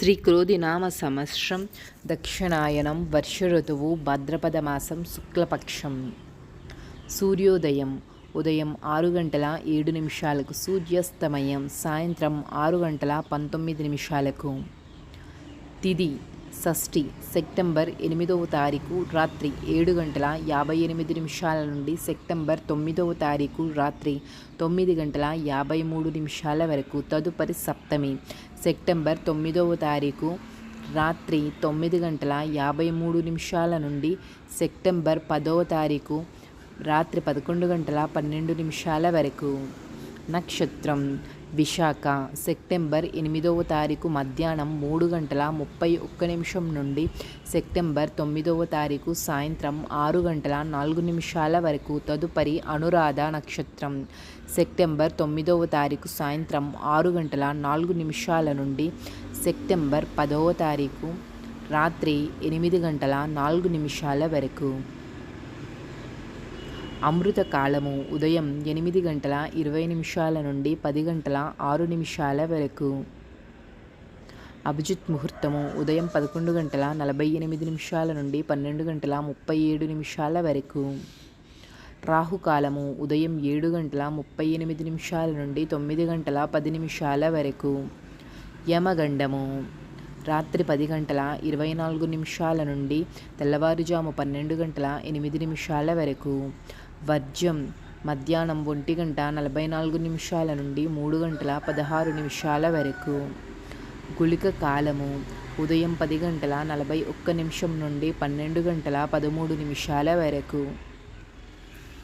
శ్రీ క్రోధినామ సంవత్సరం దక్షిణాయనం వర్ష ఋతువు భాద్రపద మాసం శుక్లపక్షం. సూర్యోదయం ఉదయం 6:07 సూర్యాస్తమయం సాయంత్రం 6:19. తిథి షష్ఠి సెప్టెంబర్ 8వ తారీఖు రాత్రి 7:58 నుండి సెప్టెంబర్ 9వ తారీఖు రాత్రి 9:53 వరకు. తదుపరి సప్తమి సెప్టెంబర్ 9వ తారీఖు రాత్రి 9:53 నుండి సెప్టెంబర్ 10వ తారీఖు రాత్రి 11:12 వరకు. నక్షత్రం విశాఖ సెప్టెంబర్ 8వ తారీఖు మధ్యాహ్నం 3:31 నుండి సెప్టెంబర్ 9వ తారీఖు సాయంత్రం 6:04 వరకు. తదుపరి అనురాధ నక్షత్రం సెప్టెంబర్ 9వ తారీఖు సాయంత్రం 6:04 నుండి సెప్టెంబర్ 10వ తారీఖు రాత్రి 8:04 వరకు. అమృత కాలము ఉదయం 8:20 నుండి 10:06 వరకు. అభిజిత్ ముహూర్తము ఉదయం 11:48 నుండి 12:37 వరకు. రాహుకాలము ఉదయం 7:38 నుండి 9:10 వరకు. యమగండము రాత్రి 10:24 నుండి తెల్లవారుజాము 12:08 వరకు. వర్జ్యం మధ్యాహ్నం 1:44 నుండి 3:16 వరకు. గుళిక కాలము ఉదయం 10:41 నుండి 12:13 వరకు.